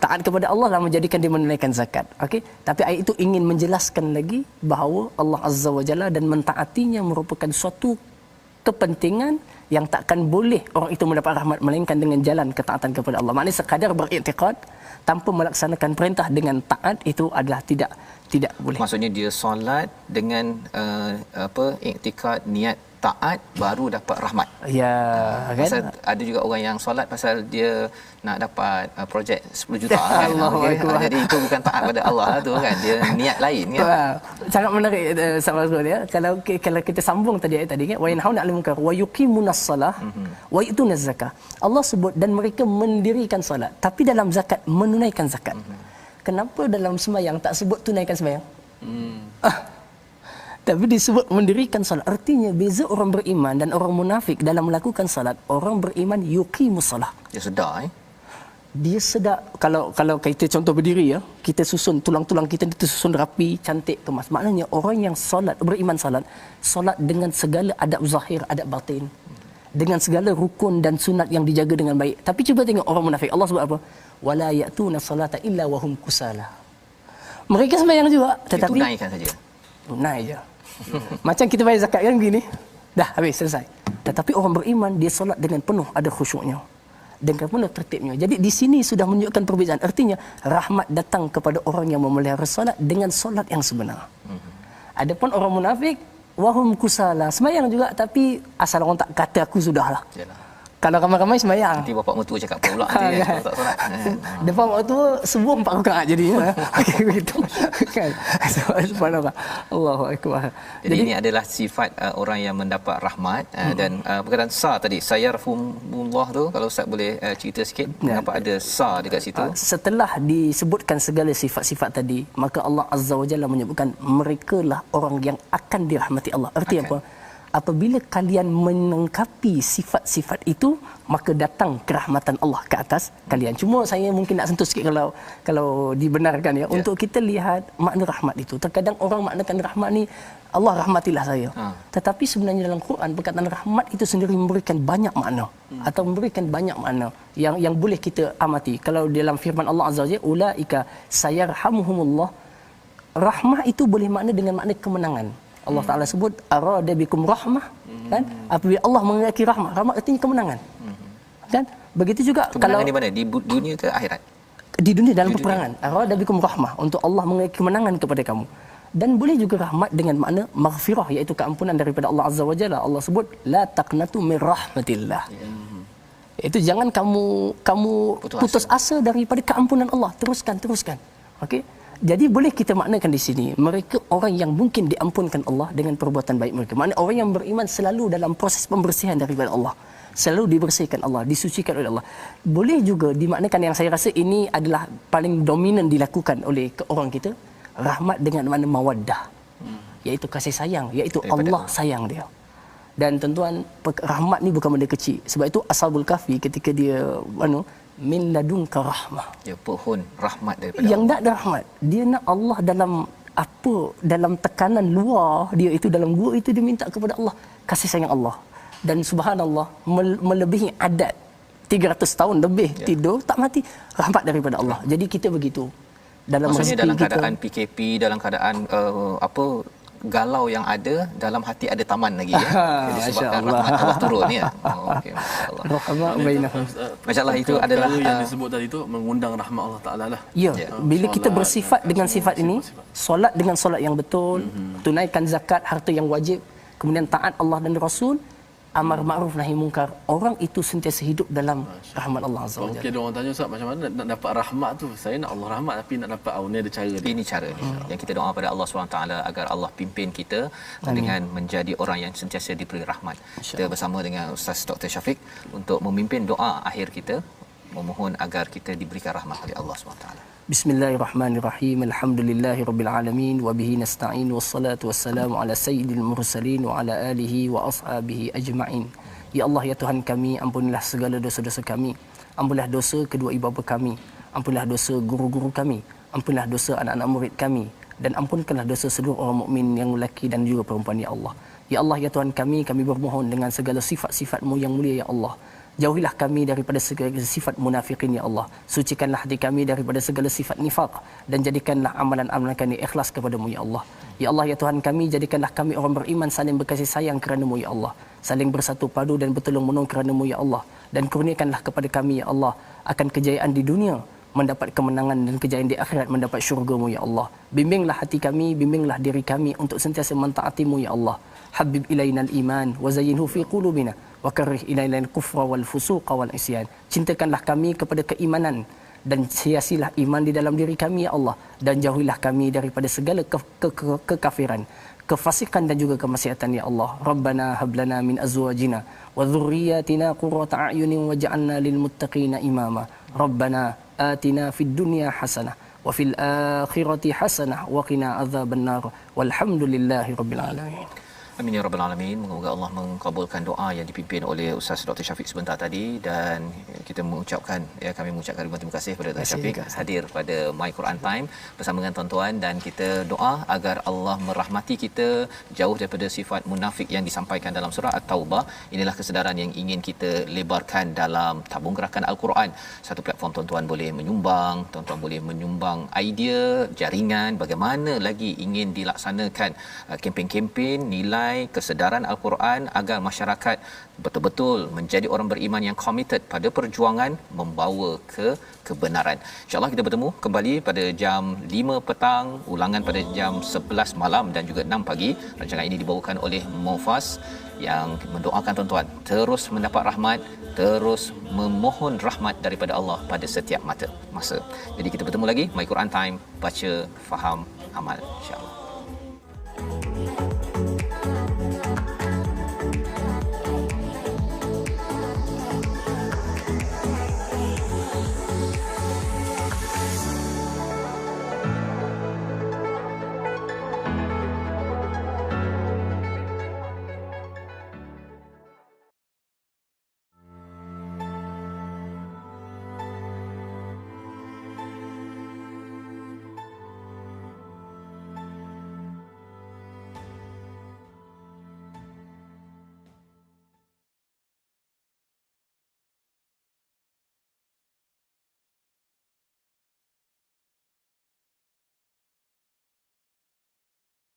Taat kepada Allah lah menjadikan dia menunaikan zakat. Okey, tapi ayat itu ingin menjelaskan lagi bahawa Allah Azza wa Jalla dan mentaatinya merupakan suatu kepentingan yang takkan boleh orang itu mendapat rahmat melainkan dengan jalan ketaatan kepada Allah. Maknanya sekadar beriktikad tanpa melaksanakan perintah dengan taat itu adalah tidak boleh. Maksudnya dia solat dengan iktikad niat taat baru dapat rahmat. Ya, kan? Pasal ada juga orang yang solat pasal dia nak dapat projek 10 juta kan. Jadi itu bukan taat pada Allah tu kan. Dia niat lain kan. Sangat menarik sahabat sekalian ya. Kalau kita sambung tadi ayat tadi kan, wa yanhauna 'anil munkar wa yuqimunas salah wa yu'tunaz zakah. Allah sebut dan mereka mendirikan solat, tapi dalam zakat menunaikan zakat. Kenapa dalam sembahyang tak sebut tunaikan sembahyang? Tapi disebut mendirikan salat. Artinya beza orang beriman dan orang munafik dalam melakukan salat. Orang beriman yuqimus salah. Dia sedar Dia sedar. Kalau kita contoh berdiri ya, kita susun tulang-tulang kita disusun rapi, cantik, kemas. Maknanya orang yang salat, beriman salat dengan segala adab zahir, adab batin. Dengan segala rukun dan sunat yang dijaga dengan baik. Tapi cuba tengok orang munafik. Allah sebut apa? Wala ya'tuna salata illa wa hum kusala. Mereka sembahyang juga, tetapi tunaikan saja. Tunai je. Macam kita bayar zakat kan begini. Dah habis, selesai. Tetapi orang beriman dia solat dengan penuh ada khusyuknya, dengan penuh tertibnya. Jadi di sini sudah menunjukkan perbezaan. Artinya rahmat datang kepada orang yang memelihara solat dengan solat yang sebenar. Adapun orang munafik wahum kusala, sembahyang juga tapi asal orang tak kata aku sudahlah. Yalah. Kalau ramai-ramai sembahyang. Nanti bapak mertua cakap apa pula nanti kan, tak solat. Depan bapak mertua semua 4 rakaat jadinya. Okey begitu. Kan. Subhanallah. Allahu akbar. Jadi ini adalah sifat orang yang mendapat rahmat dan perkataan sa tadi, sayarfumullah tu kalau Ustaz boleh cerita sikit kenapa ada sa dekat situ. Setelah disebutkan segala sifat-sifat tadi, maka Allah Azza wa Jalla menyebutkan merekalah orang yang akan dirahmati Allah. Artinya apa? Apabila kalian melengkapi sifat-sifat itu, maka datang kerahmatan Allah ke atas kalian. Cuma saya mungkin nak sentuh sikit kalau dibenarkan ya, untuk kita lihat makna rahmat itu. Terkadang orang maknakan rahmat ni Allah rahmatilah saya. Tetapi sebenarnya dalam Quran perkataan rahmat itu sendiri memberikan banyak makna atau memberikan banyak makna yang boleh kita amati. Kalau dalam firman Allah Azza wa Jalla, ulaika sayarhamuhumullah, rahmah itu boleh makna dengan makna kemenangan. Allah Ta'ala sebut arada bikum rahmah, kan? Apabila Allah menghendaki rahmat, rahmat artinya kemenangan. Kan? Begitu juga kemenangan di mana? Di dunia ke akhirat? Di dunia dalam peperangan. Arada bikum rahmah, untuk Allah menghendaki kemenangan kepada kamu. Dan boleh juga rahmat dengan makna maghfirah, iaitu keampunan daripada Allah Azza wa Jalla. Allah sebut la taqnatu min rahmatillah. Itu jangan kamu putus asa daripada keampunan Allah. Teruskan. Okey? Jadi boleh kita maknakan di sini, mereka orang yang mungkin diampunkan Allah dengan perbuatan baik mereka. Maknanya orang yang beriman selalu dalam proses pembersihan daripada Allah. Selalu dibersihkan Allah, disucikan oleh Allah. Boleh juga dimaknakan, yang saya rasa ini adalah paling dominan dilakukan oleh orang kita, rahmat dengan makna mawaddah. Iaitu kasih sayang, iaitu Allah sayang dia. Dan tuan-tuan, rahmat ni bukan benda kecil. Sebab itu Ashabul Kahfi ketika dia min ladunka rahmah. Ya, pohon rahmat daripada yang Allah. nak ada rahmat, dia nak Allah dalam tekanan luar dia itu, dalam gua itu dia minta kepada Allah kasih sayang Allah. Dan subhanallah, melebihi adat 300 tahun lebih tidur tak mati, rahmat daripada Allah. Jadi kita begitu dalam maksudnya rezeki dalam kita, keadaan PKP, dalam keadaan galau yang ada, dalam hati ada taman lagi ya. Jadi sebabkan rahmat Allah turun ya. Okey, masya-Allah. rahmat bainahum. Masya-Allah, itu adalah yang disebut tadi tu mengundang rahmat Allah Taala lah. Ya, bila kita solat, bersifat dengan sifat ini, solat dengan solat yang betul, tunaikan zakat, harta yang wajib, kemudian taat Allah dan Rasul, amar ma'ruf nahi munkar, orang itu sentiasa hidup dalam rahmat Allah Azza wa Jalla. Okey, ada orang tanya, Ustaz, macam mana nak dapat rahmat tu? Saya nak Allah rahmat tapi nak dapat ni ada cara dia. ini cara ni yang kita doa pada Allah SWT agar Allah pimpin kita dengan menjadi orang yang sentiasa diberi rahmat. Kita bersama dengan Ustaz Dr. Syafiq untuk memimpin doa akhir kita, memohon agar kita diberikan rahmat oleh Allah SWT. Bismillahirrahmanirrahim. Alhamdulillahirabbil alamin wa bihi nasta'in wassalatu wassalamu ala sayyidil mursalin wa ala alihi wa ashabihi ajma'in. Ya Allah, ya Tuhan kami, ampunilah segala dosa-dosa kami. Ampunilah dosa kedua ibu bapa kami. Ampunilah dosa guru-guru kami. Ampunilah dosa anak-anak murid kami, dan ampunkanlah dosa seluruh orang mukmin yang lelaki dan juga perempuan, ya Allah. Ya Allah, ya Tuhan kami bermohon dengan segala sifat-sifat-Mu yang mulia, ya Allah. Jauhilah kami daripada segala sifat munafikin, ya Allah. Sucikanlah hati kami daripada segala sifat nifaq, dan jadikanlah amalan-amalan kami ikhlas kepadamu, ya Allah. Ya Allah, ya Tuhan kami, jadikanlah kami orang beriman saling berkasih sayang kerana-Mu, ya Allah. Saling bersatu padu dan bertolong menolong kerana-Mu, ya Allah. Dan kurniakanlah kepada kami, ya Allah, akan kejayaan di dunia, mendapat kemenangan, dan kejayaan di akhirat, mendapat syurga-Mu, ya Allah. Bimbinglah hati kami, bimbinglah diri kami untuk sentiasa mentaati-Mu, ya Allah. Habib ilainal iman wa zayyinhu fi qulubina wa karrih ilainal kufra wal fusuqa wal isyan. Cintakanlah kami kepada keimanan, dan hiasilah iman di dalam diri kami, ya Allah. Dan jauhilah kami daripada segala kekafiran, kefasikan dan juga kemaksiatan, ya Allah. Rabbana hablana min azwajina wa dhurriyyatina qurrata a'yunin waj'alna lil muttaqina imama. Rabbana atina fid dunya hasanah wa fil akhirati hasanah wa qina adzabannar. Walhamdulillahi rabbil alamin. Amin ya rabbal alamin. Moga Allah mengabulkan doa yang dipimpin oleh Ustaz Dr. Syafiq sebentar tadi, dan kita mengucapkan, kami mengucapkan terima kasih kepada Dr. Syafiq hadir pada My Quran Time bersama dengan tuan-tuan, dan kita doa agar Allah merahmati kita jauh daripada sifat munafik yang disampaikan dalam surah At-Taubah. Inilah kesedaran yang ingin kita lebarkan dalam tabung gerakan Al-Quran. Satu platform tuan-tuan boleh menyumbang, tuan-tuan boleh menyumbang idea, jaringan bagaimana lagi ingin dilaksanakan kempen-kempen nilai kesedaran Al-Quran agar masyarakat betul-betul menjadi orang beriman yang committed pada perjuangan membawa ke kebenaran. InsyaAllah kita bertemu kembali pada jam 5 petang, ulangan pada jam 11 malam dan juga 6 pagi. Rancangan ini dibawakan oleh Mufas yang mendoakan tuan-tuan terus mendapat rahmat, terus memohon rahmat daripada Allah pada setiap masa. Jadi kita bertemu lagi My Quran Time, baca, faham, amal, insya-Allah.